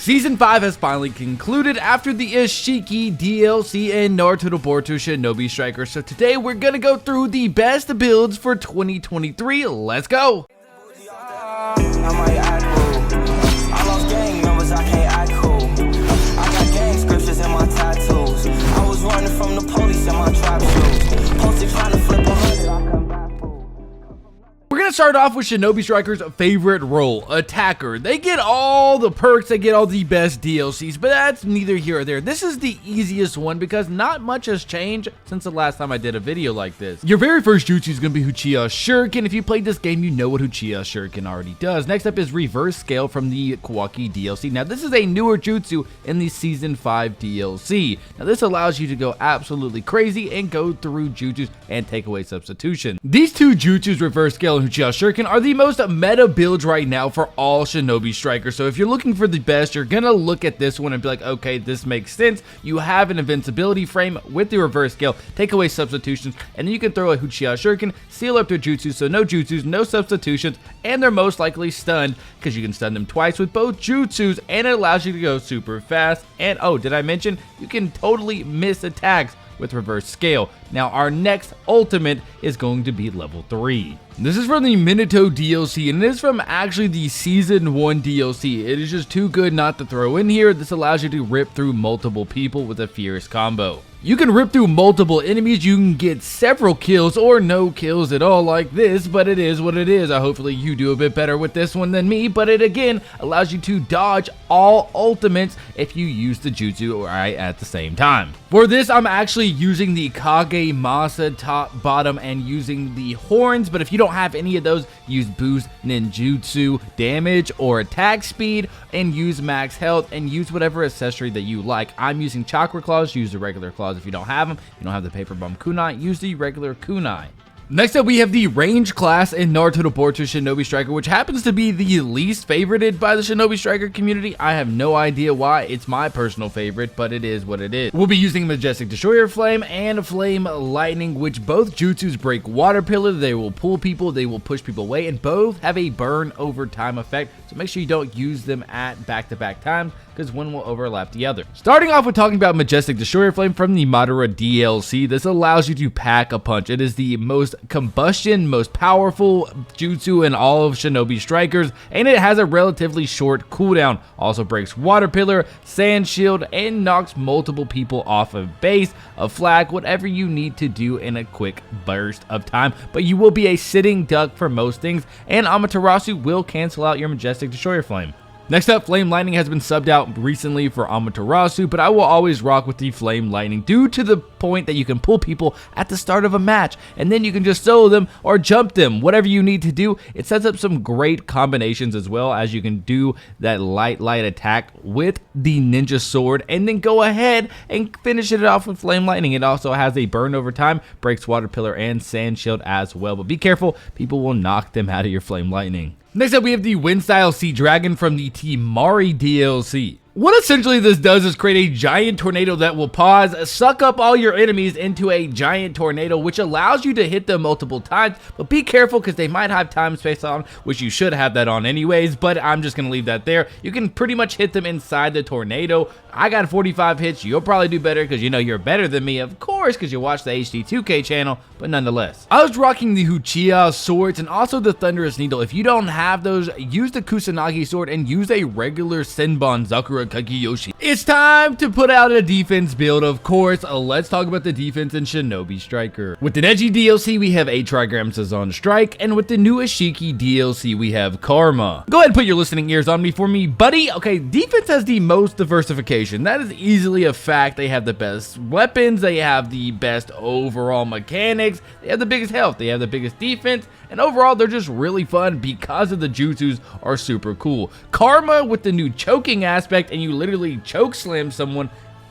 Season 5 has finally concluded after the Ishiki DLC and Naruto Boruto Shinobi Striker. So today we're gonna go through the best builds for 2023. Let's go! We're gonna start off with Shinobi Striker's favorite role, Attacker. They get all the perks, they get all the best DLCs, but that's neither here or there. This is the easiest one because not much has changed since the last time I did a video like this. Your very first jutsu is gonna be Uchiha Shuriken. If you played this game, you know what Uchiha Shuriken already does. Next up is Reverse Scale from the Kawaki DLC. Now this is a newer jutsu in the Season 5 DLC. Now this allows you to go absolutely crazy and go through jutsus and take away substitution. These two jutsus, Reverse Scale and Uchiha Shuriken, are the most meta builds right now for all Shinobi Strikers. So if you're looking for the best, you're gonna look at this one and be like, okay, this makes sense. You have an invincibility frame with the Reverse Scale, take away substitutions, and then you can throw a Uchiha Shuriken, seal up their jutsus, so no jutsus, no substitutions, and they're most likely stunned because you can stun them twice with both jutsus, and it allows you to go super fast. And oh, did I mention you can totally miss attacks with Reverse Scale. Now our next ultimate is going to be level 3. This is from the Minato DLC, and it is from actually the Season 1 DLC. It is just too good not to throw in here. This allows you to rip through multiple people with a fierce combo. You can rip through multiple enemies, you can get several kills or no kills at all like this, but it is what it is. Hopefully you do a bit better with this one than me, but it again allows you to dodge all ultimates if you use the jutsu right at the same time. For this, I'm actually using the Kage Masa top, bottom, and using the horns, but if you don't have any of those, use boost ninjutsu damage or attack speed, and use max health, and use whatever accessory that you like. I'm using chakra claws, use the regular claws. If you don't have them, you don't have the paper bomb kunai, use the regular kunai. Next up, we have the range class in Naruto Boruto Shinobi Striker, which happens to be the least favorited by the Shinobi Striker community. I have no idea why. It's my personal favorite, but it is what it is. We'll be using Majestic Destroyer Flame and Flame Lightning, which both jutsus break water pillar. They will pull people, they will push people away, and both have a burn over time effect. So make sure you don't use them at back-to-back times, because one will overlap the other. Starting off with talking about Majestic Destroyer Flame from the Madara DLC, this allows you to pack a punch. It is the most combustion, most powerful jutsu in all of Shinobi Strikers, and it has a relatively short cooldown. Also breaks water pillar, sand shield, and knocks multiple people off of base, a flag, whatever you need to do in a quick burst of time. But you will be a sitting duck for most things, and Amaterasu will cancel out your Majestic Destroyer Flame. Next up, Flame Lightning has been subbed out recently for Amaterasu, but I will always rock with the Flame Lightning due to the point that you can pull people at the start of a match, and then you can just solo them or jump them, whatever you need to do. It sets up some great combinations as well, as you can do that light attack with the ninja sword, and then go ahead and finish it off with Flame Lightning. It also has a burn over time, breaks water pillar and sand shield as well, but be careful, people will knock them out of your Flame Lightning. Next up, we have the Wind Style Sea Dragon from the Temari DLC. What essentially this does is create a giant tornado that will pause, suck up all your enemies into a giant tornado, which allows you to hit them multiple times, but be careful because they might have time space on, which you should have that on anyways, but I'm just going to leave that there. You can pretty much hit them inside the tornado. I got 45 hits. You'll probably do better because you know you're better than me, of course, because you watch the HD2K channel, but nonetheless. I was rocking the Uchiha swords and also the Thunderous Needle. If you don't have those, use the Kusanagi sword and use a regular Senbon Zakura Kageyoshi. It's time to put out a defense build, of course. Let's talk about the defense in Shinobi Striker. With the Neji DLC, we have 8 trigrams on strike, and with the new Ishiki DLC, we have Karma. Go ahead and put your listening ears on me for me, buddy. Okay, defense has the most diversification. That is easily a fact. They have the best weapons, they have the best overall mechanics, they have the biggest health, they have the biggest defense, and overall they're just really fun because of the jutsus are super cool. Karma with the new choking aspect, and you literally choke slam someone.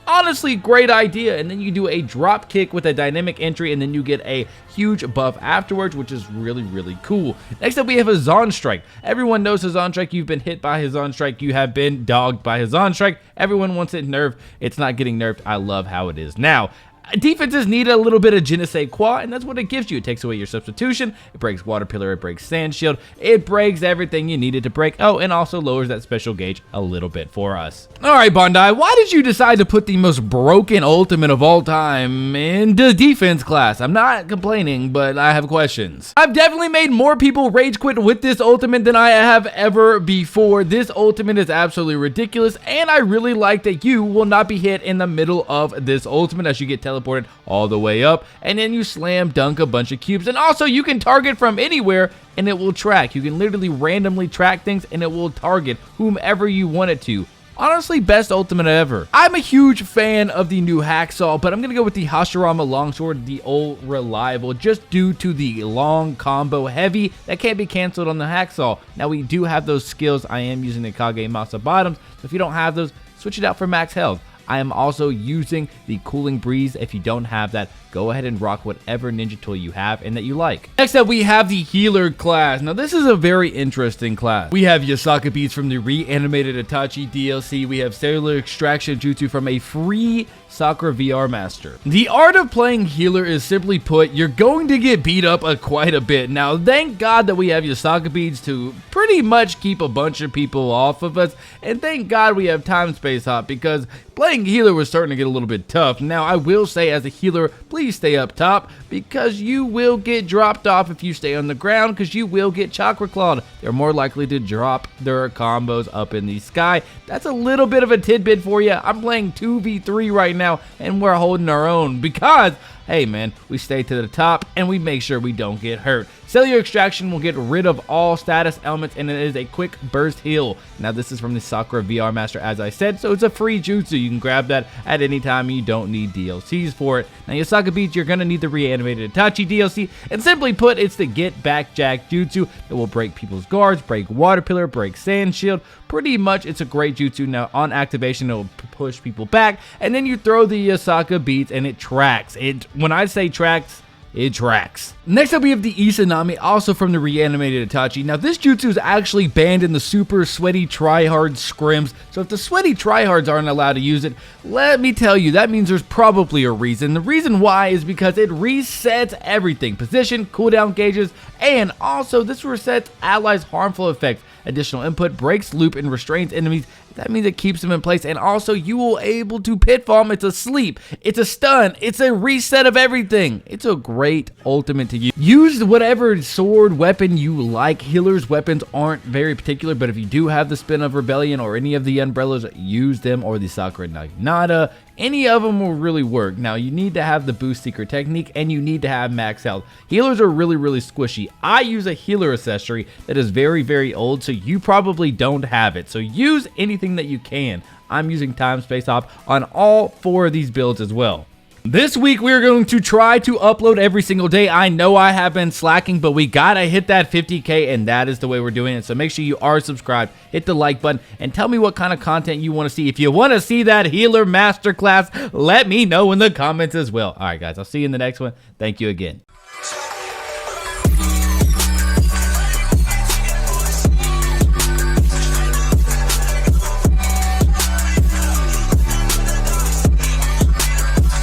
Honestly, great idea. And then you do a drop kick with a dynamic entry, and then you get a huge buff afterwards, which is really cool. Next up, we have Hazan Strike. Everyone knows Hazan Strike. You've been hit by Hazan Strike. You have been dogged by Hazan Strike. Everyone wants it nerfed. It's not getting nerfed. I love how it is now. Defenses need a little bit of je ne sais quoi, and that's what it gives you. It takes away your substitution, it breaks water pillar, it breaks sand shield, it breaks everything you needed to break. Oh, and also lowers that special gauge a little bit for us. Alright, Bandai, why did you decide to put the most broken ultimate of all time in the defense class? I'm not complaining, but I have questions. I've definitely made more people rage quit with this ultimate than I have ever before. This ultimate is absolutely ridiculous, and I really like that you will not be hit in the middle of this ultimate as you get teleported all the way up, and then you slam dunk a bunch of cubes. And also you can target from anywhere and it will track. You can literally randomly track things and it will target whomever you want it to. Honestly, best ultimate ever. I'm a huge fan of the new hacksaw, but I'm gonna go with the Hashirama longsword, the old reliable, just due to the long combo heavy that can't be canceled on the hacksaw. Now we do have those skills. I am using the Kage Masa bottoms, so if you don't have those, switch it out for max health. I am also using the Cooling Breeze. If you don't have that, go ahead and rock whatever ninja tool you have and that you like. Next up, we have the Healer class. Now, this is a very interesting class. We have Yasaka Beats from the Reanimated Itachi DLC. We have Cellular Extraction Jutsu from a free Sakura VR Master. The art of playing Healer is simply put, you're going to get beat up quite a bit. Now, thank God that we have Yasaka Beats to pretty much keep a bunch of people off of us. And thank God we have Time Space Hop, because playing Healer was starting to get a little bit tough. Now, I will say as a healer, please stay up top, because you will get dropped off if you stay on the ground, because you will get chakra clawed. They're more likely to drop their combos up in the sky. That's a little bit of a tidbit for you. I'm playing 2v3 right now, and we're holding our own because, hey man, we stay to the top and we make sure we don't get hurt. Cellular Extraction will get rid of all status elements, and it is a quick burst heal. Now this is from the Sakura VR Master, as I said, so it's a free jutsu. You can grab that at any time. You don't need DLCs for it. Now Yasaka Beats, you're going to need the Reanimated Itachi DLC, and simply put, it's the Get Back Jack jutsu that will break people's guards, break water pillar, break sand shield. Pretty much it's a great jutsu. Now on activation, it will push people back, and then you throw the Yasaka Beats and it tracks. When I say tracks, it tracks. Next up, we have the Izanami, also from the Reanimated Itachi. Now, this jutsu is actually banned in the super sweaty tryhard scrims, so if the sweaty tryhards aren't allowed to use it, let me tell you, that means there's probably a reason. The reason why is because it resets everything. Position, cooldown gauges, and also this resets allies' harmful effects. Additional input, breaks, loop, and restrains enemies. That means it keeps them in place, and also you will able to pitfall them. It's a sleep, it's a stun, it's a reset of everything. It's a great ultimate to use. Use whatever sword weapon you like. Healers' weapons aren't very particular, but if you do have the Spin of Rebellion or any of the umbrellas, use them, or the Sakura Naginata. Any of them will really work. Now, you need to have the Boost Seeker technique, and you need to have max health. Healers are really, really squishy. I use a healer accessory that is very, very old, so you probably don't have it. So use anything that you can. I'm using Time Space Hop on all 4 of these builds as well. This week, we're going to try to upload every single day. I know I have been slacking, but we gotta hit that 50K, and that is the way we're doing it. So make sure you are subscribed, hit the like button, and tell me what kind of content you want to see. If you want to see that Healer Masterclass, let me know in the comments as well. All right, guys, I'll see you in the next one. Thank you again.